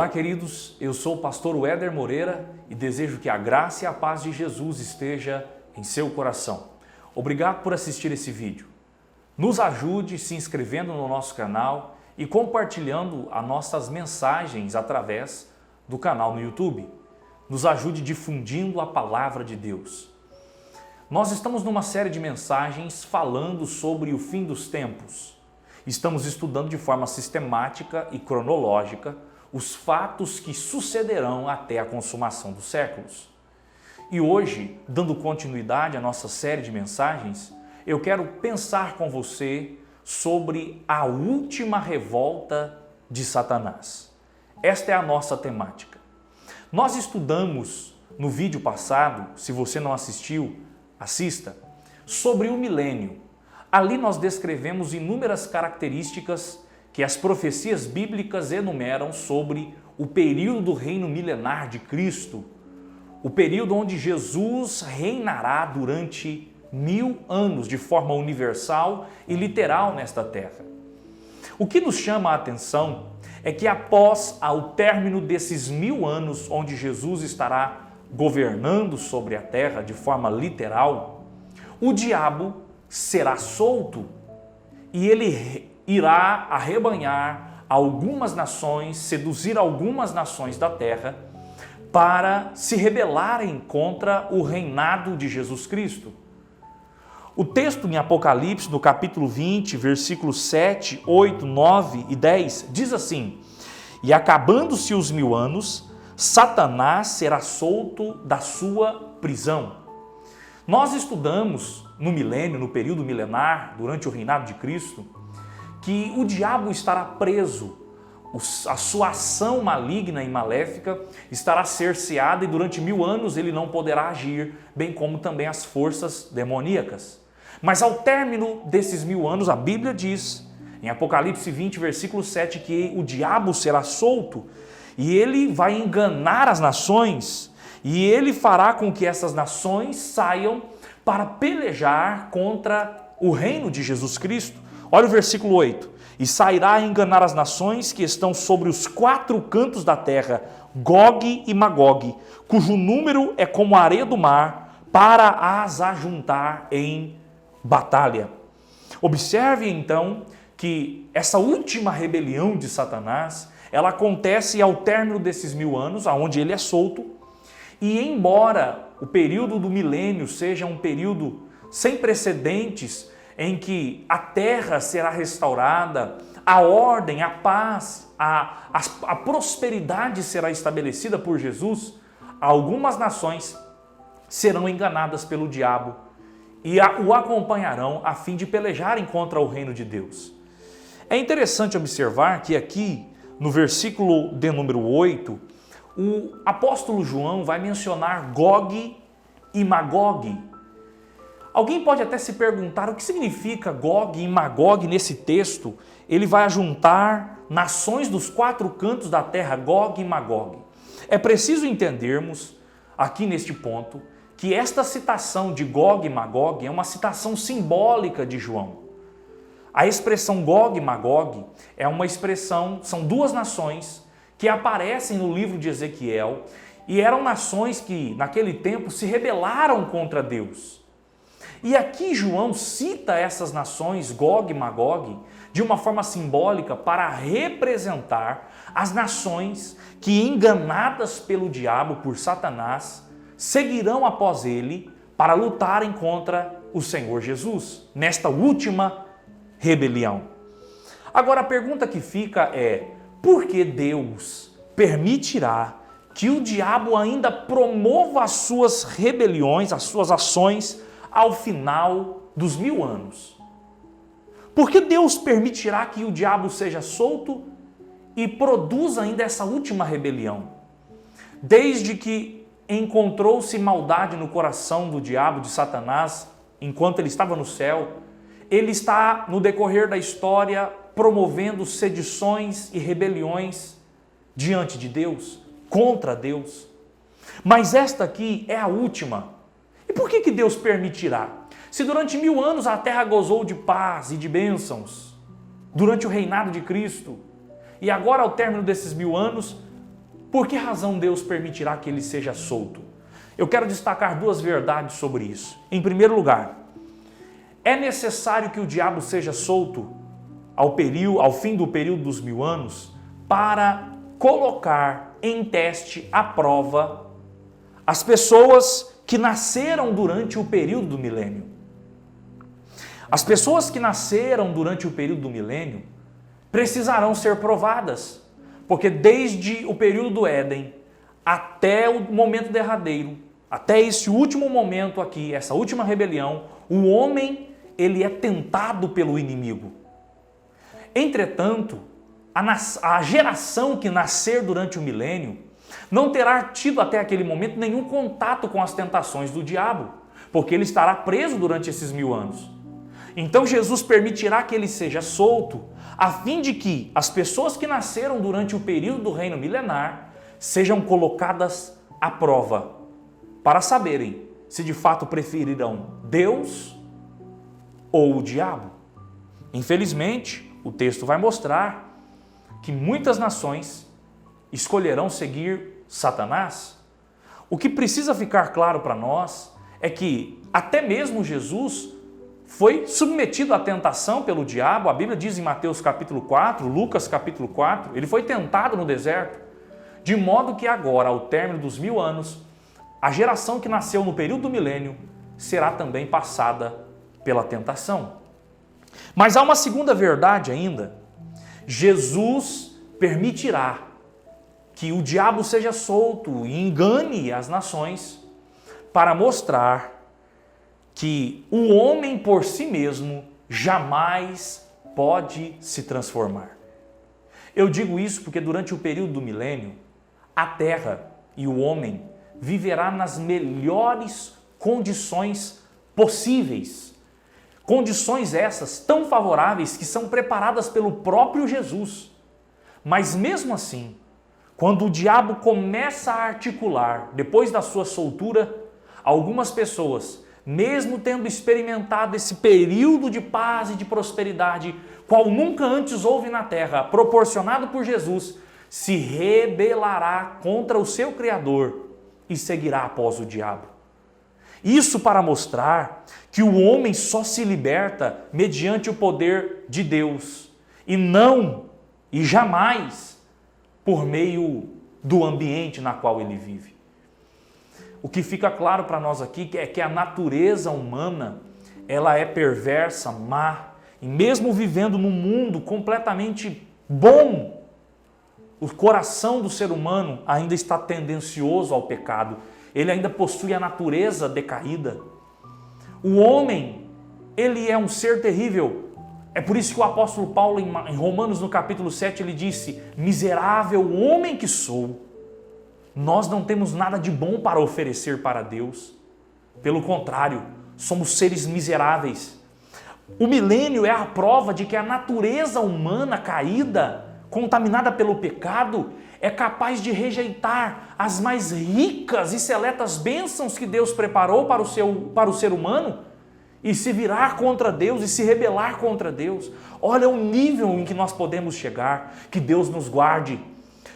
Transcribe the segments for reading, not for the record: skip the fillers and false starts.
Olá, queridos, eu sou o pastor Weder Moreira e desejo que a graça e a paz de Jesus esteja em seu coração. Obrigado por assistir esse vídeo. Nos ajude se inscrevendo no nosso canal e compartilhando as nossas mensagens através do canal no YouTube. Nos ajude difundindo a palavra de Deus. Nós estamos numa série de mensagens falando sobre o fim dos tempos. Estamos estudando de forma sistemática e cronológica os fatos que sucederão até a consumação dos séculos. E hoje, dando continuidade à nossa série de mensagens, eu quero pensar com você sobre a última revolta de Satanás. Esta é a nossa temática. Nós estudamos no vídeo passado, se você não assistiu, assista, sobre o milênio. Ali nós descrevemos inúmeras características que as profecias bíblicas enumeram sobre o período do reino milenar de Cristo, o período onde Jesus reinará durante 1000 anos de forma universal e literal nesta terra. O que nos chama a atenção é que após o término desses 1000 anos onde Jesus estará governando sobre a terra de forma literal, o diabo será solto e ele irá arrebanhar algumas nações, seduzir algumas nações da terra para se rebelarem contra o reinado de Jesus Cristo. O texto em Apocalipse, no capítulo 20, versículos 7, 8, 9 e 10, diz assim: "E acabando-se os 1000 anos, Satanás será solto da sua prisão." Nós estudamos no milênio, no período milenar, durante o reinado de Cristo, que o diabo estará preso, a sua ação maligna e maléfica estará cerceada e durante 1000 anos ele não poderá agir, bem como também as forças demoníacas. Mas ao término desses 1000 anos, a Bíblia diz, em Apocalipse 20, versículo 7, que o diabo será solto e ele vai enganar as nações e ele fará com que essas nações saiam para pelejar contra o reino de Jesus Cristo. Olha o versículo 8. "E sairá a enganar as nações que estão sobre os 4 cantos da terra, Gog e Magog, cujo número é como a areia do mar, para as ajuntar em batalha." Observe então que essa última rebelião de Satanás, ela acontece ao término desses 1000 anos, onde ele é solto, e embora o período do milênio seja um período sem precedentes, em que a terra será restaurada, a ordem, a paz, a prosperidade será estabelecida por Jesus, algumas nações serão enganadas pelo diabo e o acompanharão a fim de pelejarem contra o reino de Deus. É interessante observar que aqui, no versículo de número 8, o apóstolo João vai mencionar Gog e Magog. Alguém pode até se perguntar o que significa Gog e Magog nesse texto. Ele vai ajuntar nações dos 4 cantos da terra, Gog e Magog. É preciso entendermos aqui neste ponto que esta citação de Gog e Magog é uma citação simbólica de João. A expressão Gog e Magog é uma expressão, são 2 nações que aparecem no livro de Ezequiel e eram nações que naquele tempo se rebelaram contra Deus. E aqui João cita essas nações, Gog e Magog, de uma forma simbólica para representar as nações que, enganadas pelo diabo, por Satanás, seguirão após ele para lutarem contra o Senhor Jesus, nesta última rebelião. Agora a pergunta que fica é: por que Deus permitirá que o diabo ainda promova as suas rebeliões, as suas ações, ao final dos 1000 anos? Por que Deus permitirá que o diabo seja solto e produza ainda essa última rebelião? Desde que encontrou-se maldade no coração do diabo, de Satanás, enquanto ele estava no céu, ele está, no decorrer da história, promovendo sedições e rebeliões diante de Deus, contra Deus. Mas esta aqui é a última. E por que Deus permitirá? Se durante 1000 anos a terra gozou de paz e de bênçãos, durante o reinado de Cristo, e agora ao término desses 1000 anos, Por que razão Deus permitirá que ele seja solto? Eu quero destacar duas verdades sobre isso. Em primeiro lugar, é necessário que o diabo seja solto ao fim do período dos 1000 anos para colocar em teste, à prova, as pessoas que nasceram durante o período do milênio. As pessoas que nasceram durante o período do milênio precisarão ser provadas, porque desde o período do Éden até o momento derradeiro, até esse último momento aqui, essa última rebelião, o homem, ele é tentado pelo inimigo. Entretanto, a geração que nascer durante o milênio não terá tido até aquele momento nenhum contato com as tentações do diabo, porque ele estará preso durante esses 1000 anos. Então Jesus permitirá que ele seja solto, a fim de que as pessoas que nasceram durante o período do reino milenar sejam colocadas à prova, para saberem se de fato preferirão Deus ou o diabo. Infelizmente, o texto vai mostrar que muitas nações escolherão seguir Satanás. O que precisa ficar claro para nós é que até mesmo Jesus foi submetido à tentação pelo diabo. A Bíblia diz em Mateus capítulo 4, Lucas capítulo 4, ele foi tentado no deserto, de modo que agora, ao término dos 1000 anos, a geração que nasceu no período do milênio será também passada pela tentação. Mas há uma segunda verdade ainda. Jesus permitirá que o diabo seja solto e engane as nações para mostrar que o homem por si mesmo jamais pode se transformar. Eu digo isso porque durante o período do milênio, a terra e o homem viverá nas melhores condições possíveis. Condições essas tão favoráveis que são preparadas pelo próprio Jesus. Mas mesmo assim, quando o diabo começa a articular, depois da sua soltura, algumas pessoas, mesmo tendo experimentado esse período de paz e de prosperidade, qual nunca antes houve na terra, proporcionado por Jesus, se rebelará contra o seu Criador e seguirá após o diabo. Isso para mostrar que o homem só se liberta mediante o poder de Deus e jamais por meio do ambiente na qual ele vive. O que fica claro para nós aqui é que a natureza humana, ela é perversa, má, e mesmo vivendo num mundo completamente bom, o coração do ser humano ainda está tendencioso ao pecado. Ele ainda possui a natureza decaída. O homem, ele é um ser terrível. É por isso que o apóstolo Paulo, em Romanos, no capítulo 7, ele disse: miserável homem que sou, nós não temos nada de bom para oferecer para Deus. Pelo contrário, somos seres miseráveis. O milênio é a prova de que a natureza humana caída, contaminada pelo pecado, é capaz de rejeitar as mais ricas e seletas bênçãos que Deus preparou para o ser humano e se virar contra Deus e se rebelar contra Deus. Olha o nível em que nós podemos chegar. Que Deus nos guarde,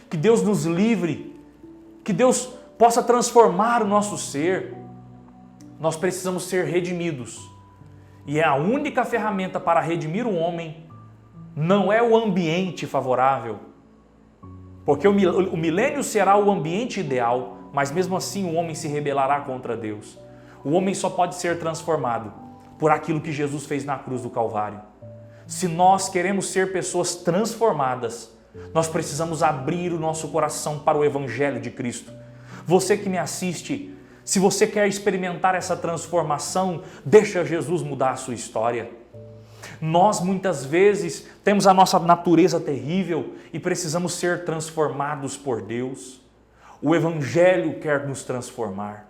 que Deus nos livre, que Deus possa transformar o nosso ser. Nós precisamos ser redimidos. E é a única ferramenta para redimir o homem. Não é o ambiente favorável, porque o milênio será o ambiente ideal, mas mesmo assim o homem se rebelará contra Deus. O homem só pode ser transformado por aquilo que Jesus fez na cruz do Calvário. Se nós queremos ser pessoas transformadas, nós precisamos abrir o nosso coração para o Evangelho de Cristo. Você que me assiste, se você quer experimentar essa transformação, deixa Jesus mudar a sua história. Nós muitas vezes temos a nossa natureza terrível e precisamos ser transformados por Deus. O Evangelho quer nos transformar.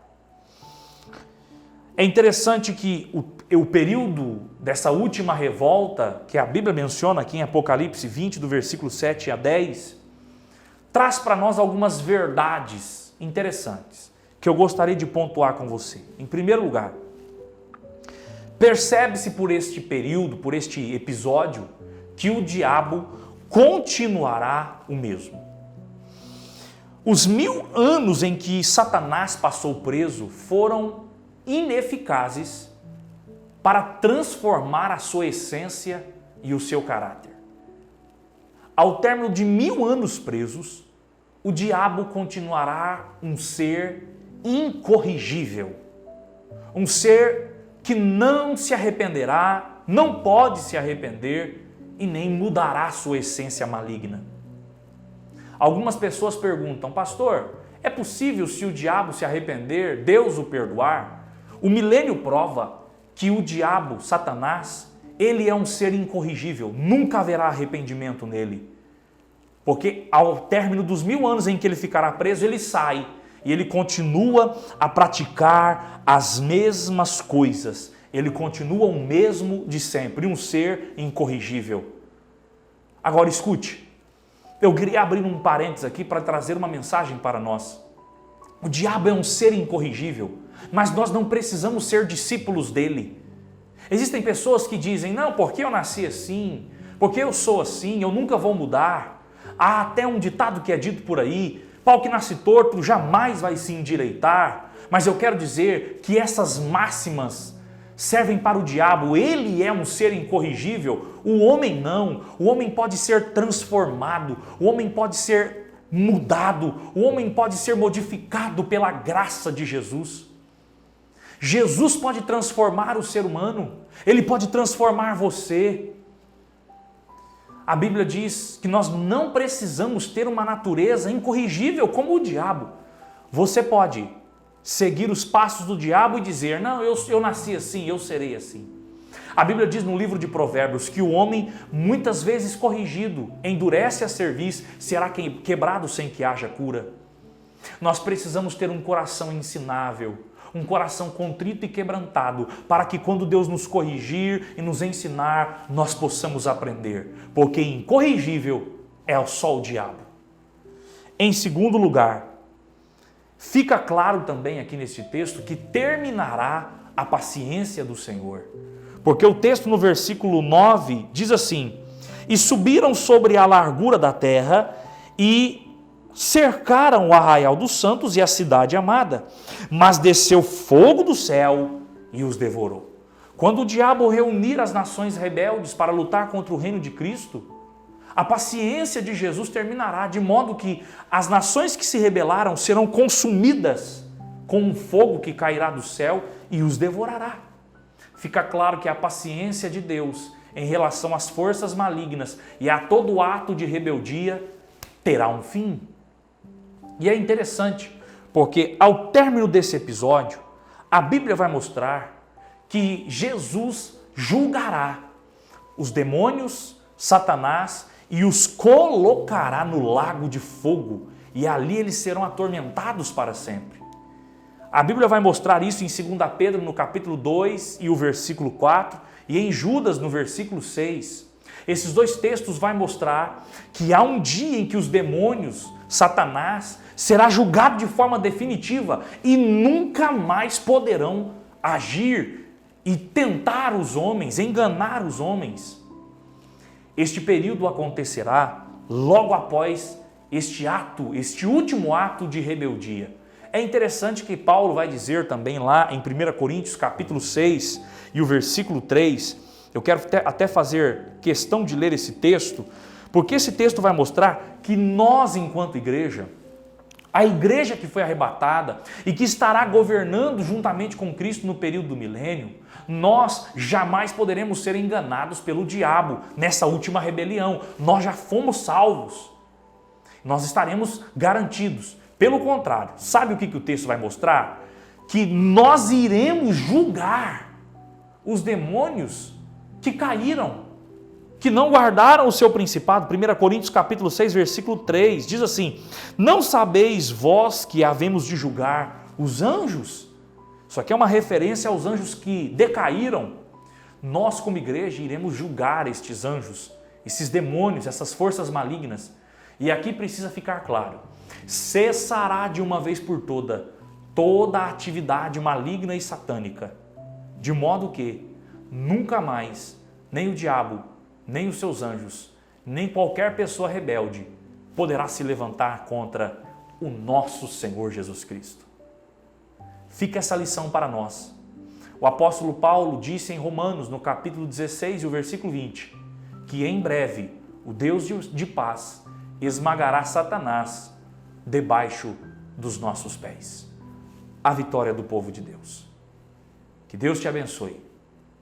É interessante que o período dessa última revolta, que a Bíblia menciona aqui em Apocalipse 20, do versículo 7 a 10, traz para nós algumas verdades interessantes que eu gostaria de pontuar com você. Em primeiro lugar, percebe-se por este período, por este episódio, que o diabo continuará o mesmo. Os 1000 anos em que Satanás passou preso foram ineficazes para transformar a sua essência e o seu caráter. Ao término de 1000 anos presos, o diabo continuará um ser incorrigível, um ser que não se arrependerá, não pode se arrepender e nem mudará sua essência maligna. Algumas pessoas perguntam: pastor, é possível, se o diabo se arrepender, Deus o perdoar? O milênio prova que o diabo, Satanás, ele é um ser incorrigível, nunca haverá arrependimento nele. Porque ao término dos 1000 anos em que ele ficará preso, ele sai e ele continua a praticar as mesmas coisas. Ele continua o mesmo de sempre, um ser incorrigível. Agora escute, eu queria abrir um parênteses aqui para trazer uma mensagem para nós. O diabo é um ser incorrigível, mas nós não precisamos ser discípulos dele. Existem pessoas que dizem: não, porque eu nasci assim, porque eu sou assim, eu nunca vou mudar. Há até um ditado que é dito por aí: pau que nasce torto jamais vai se endireitar. Mas eu quero dizer que essas máximas servem para o diabo. Ele é um ser incorrigível, o homem não. O homem pode ser transformado, o homem pode ser mudado, o homem pode ser modificado pela graça de Jesus. Jesus pode transformar o ser humano, ele pode transformar você. A Bíblia diz que nós não precisamos ter uma natureza incorrigível como o diabo. Você pode seguir os passos do diabo e dizer: não, eu nasci assim, eu serei assim. A Bíblia diz no livro de Provérbios que o homem, muitas vezes corrigido, endurece a cerviz, será quebrado sem que haja cura. Nós precisamos ter um coração ensinável, um coração contrito e quebrantado, para que quando Deus nos corrigir e nos ensinar, nós possamos aprender, porque incorrigível é só o diabo. Em segundo lugar, fica claro também aqui nesse texto que terminará a paciência do Senhor, porque o texto no versículo 9 diz assim: e subiram sobre a largura da terra e cercaram o arraial dos santos e a cidade amada, mas desceu fogo do céu e os devorou. Quando o diabo reunir as nações rebeldes para lutar contra o reino de Cristo, a paciência de Jesus terminará, de modo que as nações que se rebelaram serão consumidas com um fogo que cairá do céu e os devorará. Fica claro que a paciência de Deus em relação às forças malignas e a todo ato de rebeldia terá um fim. E é interessante, porque ao término desse episódio, a Bíblia vai mostrar que Jesus julgará os demônios, Satanás, e os colocará no lago de fogo, e ali eles serão atormentados para sempre. A Bíblia vai mostrar isso em 2 Pedro, no capítulo 2 e o versículo 4, e em Judas, no versículo 6. Esses dois textos vão mostrar que há um dia em que os demônios, Satanás, será julgado de forma definitiva e nunca mais poderão agir e tentar os homens, enganar os homens. Este período acontecerá logo após este último ato de rebeldia. É interessante que Paulo vai dizer também lá em 1 Coríntios capítulo 6 e o versículo 3, eu quero até fazer questão de ler esse texto, porque esse texto vai mostrar que nós, enquanto igreja, a igreja que foi arrebatada e que estará governando juntamente com Cristo no período do milênio, nós jamais poderemos ser enganados pelo diabo nessa última rebelião. Nós já fomos salvos. Nós estaremos garantidos. Pelo contrário, sabe o que o texto vai mostrar? Que nós iremos julgar os demônios que caíram, que não guardaram o seu principado. 1 Coríntios capítulo 6, versículo 3, diz assim: não sabeis vós que havemos de julgar os anjos? Isso aqui é uma referência aos anjos que decaíram. Nós, como igreja, iremos julgar estes anjos, esses demônios, essas forças malignas. E aqui precisa ficar claro: cessará de uma vez por toda a atividade maligna e satânica, de modo que nunca mais nem o diabo, nem os seus anjos, nem qualquer pessoa rebelde poderá se levantar contra o nosso Senhor Jesus Cristo. Fica essa lição para nós. O apóstolo Paulo disse em Romanos, no capítulo 16 e o versículo 20, que em breve o Deus de paz esmagará Satanás debaixo dos nossos pés. A vitória do povo de Deus. Que Deus te abençoe.